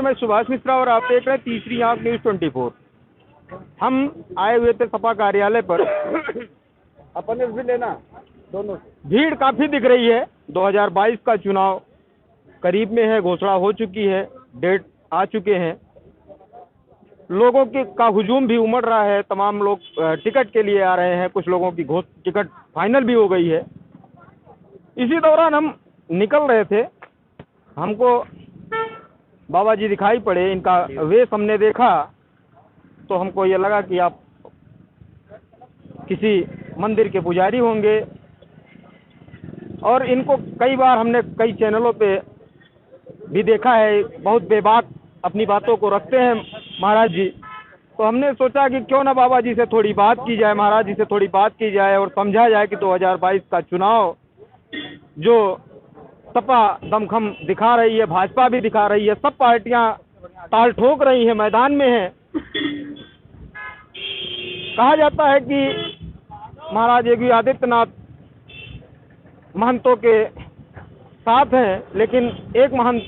मैं सुभाष मिश्रा और आप देख रहे हैं तीसरी आंख न्यूज़ 24। हम आए हुए थे सपा कार्यालय पर। अपन भी लेना दोनों। भीड़ काफ़ी दिख रही है। 2022 का चुनाव करीब में है, घोषणा हो चुकी है, डेट आ चुके हैं। लोगों का हुजूम भी उमड़ रहा है। तमाम लोग टिकट के लिए आ रहे हैं। कुछ लोगों की टिकट फाइनल भी हो गई है। इसी दौरान हम निकल रहे थे, हमको बाबा जी दिखाई पड़े। इनका वेश हमने देखा तो हमको ये लगा कि आप किसी मंदिर के पुजारी होंगे। और इनको कई बार हमने कई चैनलों पे भी देखा है, बहुत बेबाक अपनी बातों को रखते हैं महाराज जी। तो हमने सोचा कि क्यों ना बाबा जी से थोड़ी बात की जाए, महाराज जी से थोड़ी बात की जाए और समझा जाए कि 2022 का चुनाव जो सपा दमखम दिखा रही है, भाजपा भी दिखा रही है, सब पार्टियां ताल ठोक रही हैं, मैदान में हैं। कहा जाता है कि महाराज योगी आदित्यनाथ महंतों के साथ हैं, लेकिन एक महंत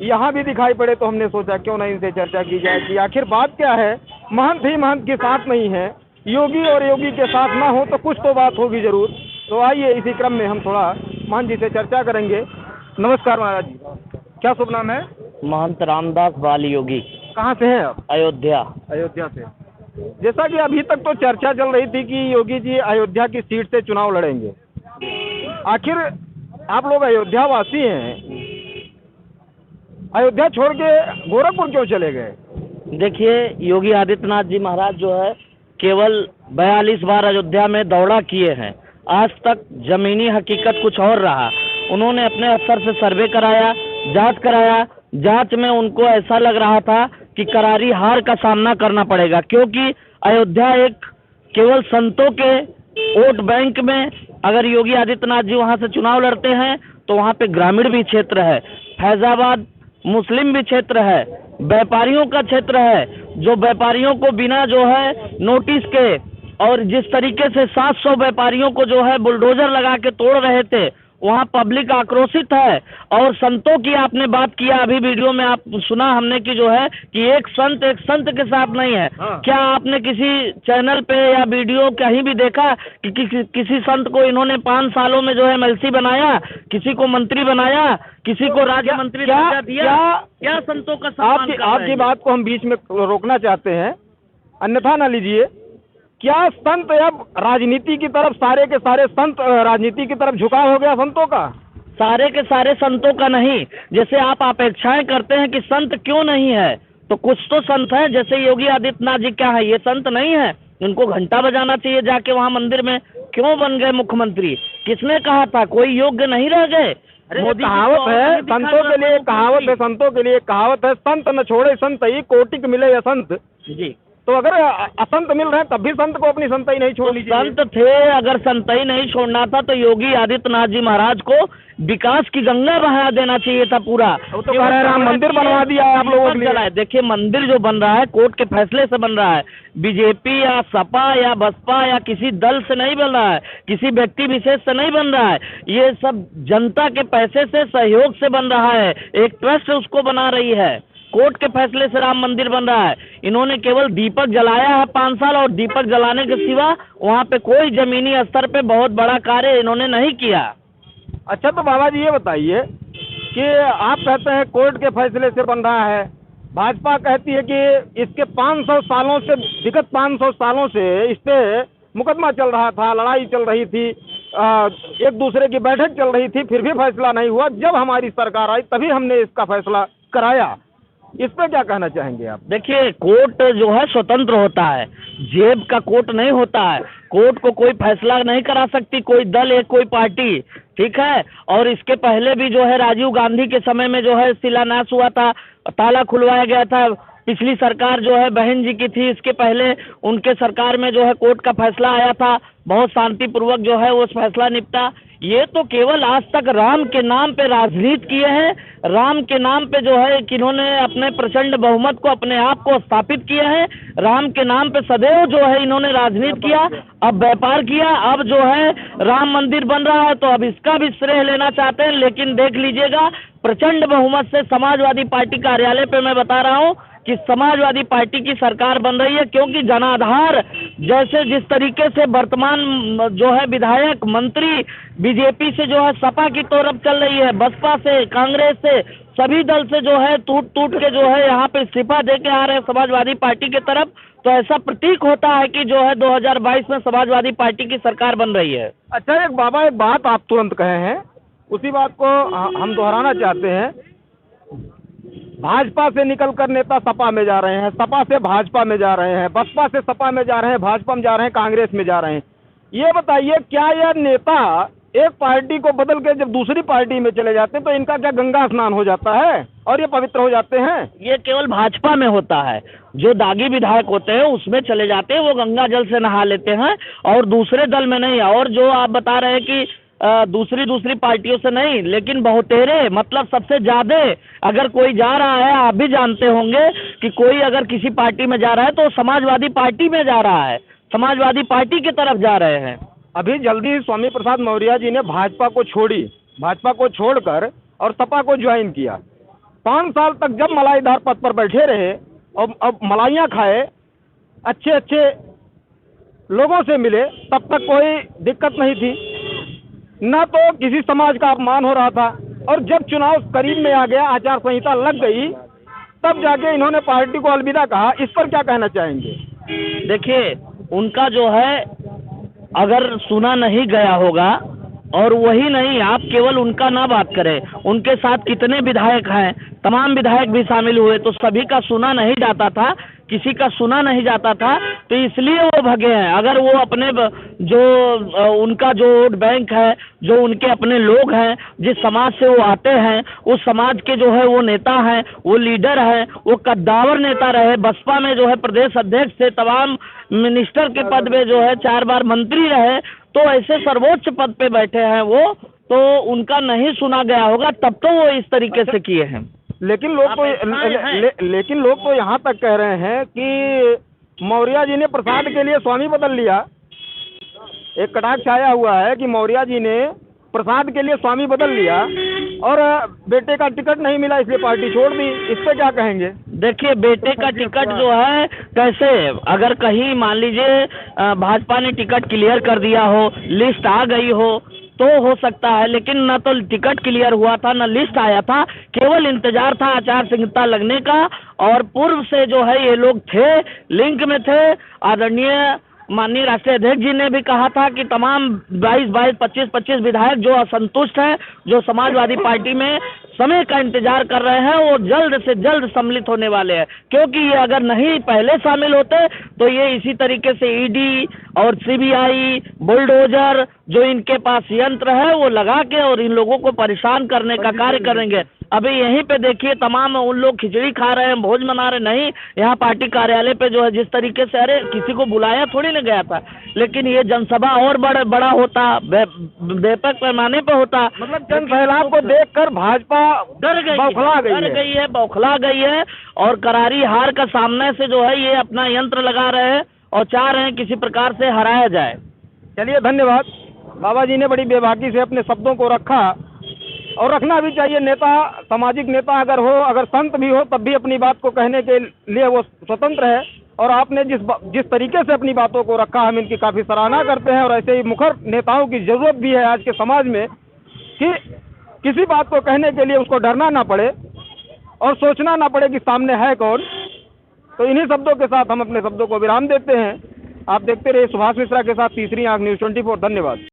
यहाँ भी दिखाई पड़े तो हमने सोचा क्यों नहीं इनसे चर्चा की जाए कि आखिर बात क्या है। महंत ही महंत के साथ नहीं है, योगी और योगी के साथ ना हो तो कुछ तो बात होगी जरूर। तो आइए इसी क्रम में हम थोड़ा महंत जी से चर्चा करेंगे। नमस्कार महाराज जी, क्या शुभ नाम है? महंत रामदास बाल योगी। कहाँ से हैं आप? अयोध्या। अयोध्या से। जैसा कि अभी तक तो चर्चा चल रही थी कि योगी जी अयोध्या की सीट से चुनाव लड़ेंगे, आखिर आप लोग अयोध्या वासी हैं, अयोध्या छोड़ के गोरखपुर क्यों चले गए? देखिए, योगी आदित्यनाथ जी महाराज जो है केवल 42 बार अयोध्या में दौरा किए हैं। आज तक जमीनी हकीकत कुछ और रहा। उन्होंने अपने स्तर से सर्वे कराया, जांच कराया। जांच में उनको ऐसा लग रहा था कि करारी हार का सामना करना पड़ेगा, क्योंकि अयोध्या एक केवल संतों के वोट बैंक में अगर योगी आदित्यनाथ जी वहां से चुनाव लड़ते हैं तो वहां पे ग्रामीण भी क्षेत्र है, फैजाबाद मुस्लिम भी क्षेत्र है, व्यापारियों का क्षेत्र है। जो व्यापारियों को बिना जो है नोटिस के और जिस तरीके से 700 व्यापारियों को जो है बुलडोजर लगा के तोड़ रहे थे, वहाँ पब्लिक आक्रोशित है। और संतों की आपने बात किया, अभी वीडियो में आप सुना हमने कि जो है कि एक संत के साथ नहीं है। हाँ। क्या आपने किसी चैनल पे या वीडियो कहीं भी देखा कि किसी संत को इन्होंने 5 सालों में जो है एमएलसी बनाया, किसी को मंत्री बनाया, किसी को राज्य मंत्री दर्जा दिया? क्या संतों का सम्मान कर रहे हैं? आपकी बात को हम बीच में रोकना चाहते हैं, अन्यथा ना लीजिए। क्या संत अब राजनीति की तरफ, सारे के सारे संत राजनीति की तरफ झुकाव हो गया संतों का? सारे के सारे संतों का नहीं। जैसे आप अपेक्षाएं करते हैं कि संत क्यों नहीं है, तो कुछ तो संत है। जैसे योगी आदित्यनाथ जी क्या है, ये संत नहीं है? उनको घंटा बजाना चाहिए जाके वहाँ मंदिर में। क्यों बन गए मुख्यमंत्री? किसने कहा था? कोई योग्य नहीं रह गए? मोदी कहावत है संतों के लिए, कहावत है संतों के लिए, कहावत है संत न छोड़े संत ही, कोटिक मिले असंत जी। तो अगर असंत मिल रहे हैं तब भी संत को अपनी संतई नहीं छोड़नी चाहिए। संत थे, अगर संतई नहीं छोड़ना था तो योगी आदित्यनाथ जी महाराज को विकास की गंगा बहा देना चाहिए था पूरा। तो कह रहे राम मंदिर बनवा दिया है आप लोगों के लिए। देखिए, मंदिर जो बन रहा है कोर्ट के फैसले से बन रहा है। बीजेपी या सपा या बसपा या किसी दल से नहीं बन रहा है, किसी व्यक्ति विशेष से नहीं बन रहा है। ये सब जनता के पैसे से, सहयोग से बन रहा है। एक ट्रस्ट उसको बना रही है। कोर्ट के फैसले से राम मंदिर बन रहा है। इन्होंने केवल दीपक जलाया है 5 साल, और दीपक जलाने के सिवा वहाँ पे कोई जमीनी स्तर पे बहुत बड़ा कार्य इन्होंने नहीं किया। अच्छा, तो बाबा जी ये बताइए कि आप कहते हैं कोर्ट के फैसले से बन रहा है, भाजपा कहती है कि इसके 500 सालों से, विगत 500 सालों से इस पे मुकदमा चल रहा था, लड़ाई चल रही थी, एक दूसरे की बैठक चल रही थी, फिर भी फैसला नहीं हुआ। जब हमारी सरकार आई तभी हमने इसका फैसला कराया। इस पे क्या कहना चाहेंगे आप? देखिए, कोर्ट जो है स्वतंत्र होता है, जेब का कोर्ट नहीं होता है। कोर्ट को कोई फैसला नहीं करा सकती कोई दल या कोई पार्टी, ठीक है। और इसके पहले भी जो है राजीव गांधी के समय में जो है शिलान्यास हुआ था, ताला खुलवाया गया था। पिछली सरकार जो है बहन जी की थी, इसके पहले उनके सरकार में जो है कोर्ट का फैसला आया था, बहुत शांतिपूर्वक जो है वो फैसला निपटा। ये तो केवल आज तक राम के नाम पे राजनीति किए हैं, राम के नाम पे जो है कि इन्होंने अपने प्रचंड बहुमत को अपने आप को स्थापित किया है, राम के नाम पे सदैव जो है इन्होंने राजनीति किया, अब व्यापार किया, अब जो है राम मंदिर बन रहा है तो अब इसका भी श्रेय लेना चाहते हैं। लेकिन देख लीजिएगा प्रचंड बहुमत से समाजवादी पार्टी कार्यालय पे मैं बता रहा हूँ कि समाजवादी पार्टी की सरकार बन रही है, क्योंकि जनाधार जैसे जिस तरीके से वर्तमान जो है विधायक मंत्री बीजेपी से जो है सपा की तरफ चल रही है, बसपा से, कांग्रेस से, सभी दल से जो है टूट टूट के जो है यहाँ पे इस्तीफा दे के आ रहे हैं समाजवादी पार्टी की तरफ, तो ऐसा प्रतीक होता है कि जो है 2022 में समाजवादी पार्टी की सरकार बन रही है। अच्छा एक बाबा, एक बात आप तुरंत कहे हैं, उसी बात को हम दोहराना चाहते हैं। भाजपा से निकलकर नेता सपा में जा रहे हैं, सपा से भाजपा में जा रहे हैं, बसपा से सपा में जा रहे हैं, भाजपा में जा रहे हैं, कांग्रेस में जा रहे हैं। ये बताइए क्या यह नेता एक पार्टी को बदल के जब दूसरी पार्टी में चले जाते हैं तो इनका क्या गंगा स्नान हो जाता है और ये पवित्र हो जाते हैं? ये केवल भाजपा में होता है, जो दागी विधायक होते हैं उसमें चले जाते हैं, वो गंगा जल से नहा लेते हैं और दूसरे दल में नहीं। और जो आप बता रहे हैं कि दूसरी पार्टियों से नहीं, लेकिन बहुतेरे मतलब सबसे ज्यादा अगर कोई जा रहा है, आप भी जानते होंगे कि कोई अगर किसी पार्टी में जा रहा है तो समाजवादी पार्टी में जा रहा है, समाजवादी पार्टी की तरफ जा रहे हैं। अभी जल्दी स्वामी प्रसाद मौर्य जी ने भाजपा को छोड़ी, भाजपा को छोड़कर और सपा को ज्वाइन किया। 5 साल तक जब मलाईदार पद पर बैठे रहे और अब मलाइयाँ खाए, अच्छे अच्छे लोगों से मिले, तब तक कोई दिक्कत नहीं थी, न तो किसी समाज का अपमान हो रहा था। और जब चुनाव करीब में आ गया, आचार संहिता लग गई, तब जाके इन्होंने पार्टी को अलविदा कहा। इस पर क्या कहना चाहेंगे? देखिए उनका जो है अगर सुना नहीं गया होगा, और वही नहीं, आप केवल उनका ना बात करें, उनके साथ कितने विधायक हैं, तमाम विधायक भी शामिल हुए, तो सभी का सुना नहीं जाता था, किसी का सुना नहीं जाता था, तो इसलिए वो भगे हैं। अगर वो अपने जो उनका जो वोट बैंक है, जो उनके अपने लोग हैं, जिस समाज से वो आते हैं, उस समाज के जो है वो नेता हैं, वो लीडर हैं, वो कद्दावर नेता रहे, बसपा में जो है प्रदेश अध्यक्ष से तमाम मिनिस्टर के पद में जो है 4 बार मंत्री रहे, तो ऐसे सर्वोच्च पद पे बैठे हैं वो, तो उनका नहीं सुना गया होगा, तब तो वो इस तरीके से किए हैं। लेकिन लोग तो लेकिन लोग तो यहाँ तक कह रहे हैं कि मौर्य जी ने प्रसाद के लिए स्वामी बदल लिया। एक कटाक्ष आया हुआ है कि मौर्य जी ने प्रसाद के लिए स्वामी बदल लिया और बेटे का टिकट नहीं मिला इसलिए पार्टी छोड़ दी। इस पे क्या कहेंगे? देखिए बेटे का टिकट जो है कैसे, अगर कहीं मान लीजिए भाजपा ने टिकट क्लियर कर दिया हो, लिस्ट आ गई हो तो हो सकता है, लेकिन न तो टिकट क्लियर हुआ था, न लिस्ट आया था, केवल इंतजार था आचार संहिता लगने का। और पूर्व से जो है ये लोग थे, लिंक में थे। आदरणीय माननीय राष्ट्रीय अध्यक्ष जी ने भी कहा था कि तमाम 22, 25 विधायक जो असंतुष्ट हैं, जो समाजवादी पार्टी में समय का इंतजार कर रहे हैं, वो जल्द से जल्द सम्मिलित होने वाले हैं, क्योंकि ये अगर नहीं पहले शामिल होते तो ये इसी तरीके से ईडी और सीबीआई बुलडोजर जो इनके पास यंत्र है वो लगा के और इन लोगों को परेशान करने का कार्य करेंगे। अभी यहीं पे देखिए तमाम उन लोग खिचड़ी खा रहे हैं, भोज मना रहे, नहीं यहाँ पार्टी कार्यालय पे जो है जिस तरीके से, अरे किसी को बुलाया थोड़ी ना गया था, लेकिन ये जनसभा और बड़ा होता, व्यापक पैमाने पे होता। मतलब जन सैलाब को देखकर भाजपा डर बौखला गई है और करारी हार का सामने से जो है ये अपना यंत्र लगा रहे हैं और चाह रहे हैं किसी प्रकार से हराया जाए। चलिए धन्यवाद। बाबा जी ने बड़ी बेबाकी से अपने शब्दों को रखा और रखना भी चाहिए। नेता, सामाजिक नेता अगर हो, अगर संत भी हो, तब भी अपनी बात को कहने के लिए वो स्वतंत्र है। और आपने जिस तरीके से अपनी बातों को रखा, हम इनकी काफ़ी सराहना करते हैं। और ऐसे ही मुखर नेताओं की ज़रूरत भी है आज के समाज में, कि किसी बात को कहने के लिए उसको डरना ना पड़े और सोचना ना पड़े कि सामने है कौन। तो इन्हीं शब्दों के साथ हम अपने शब्दों को विराम देते हैं। आप देखते रहिए सुभाष मिश्रा के साथ तीसरी आंख न्यूज़ 24। धन्यवाद।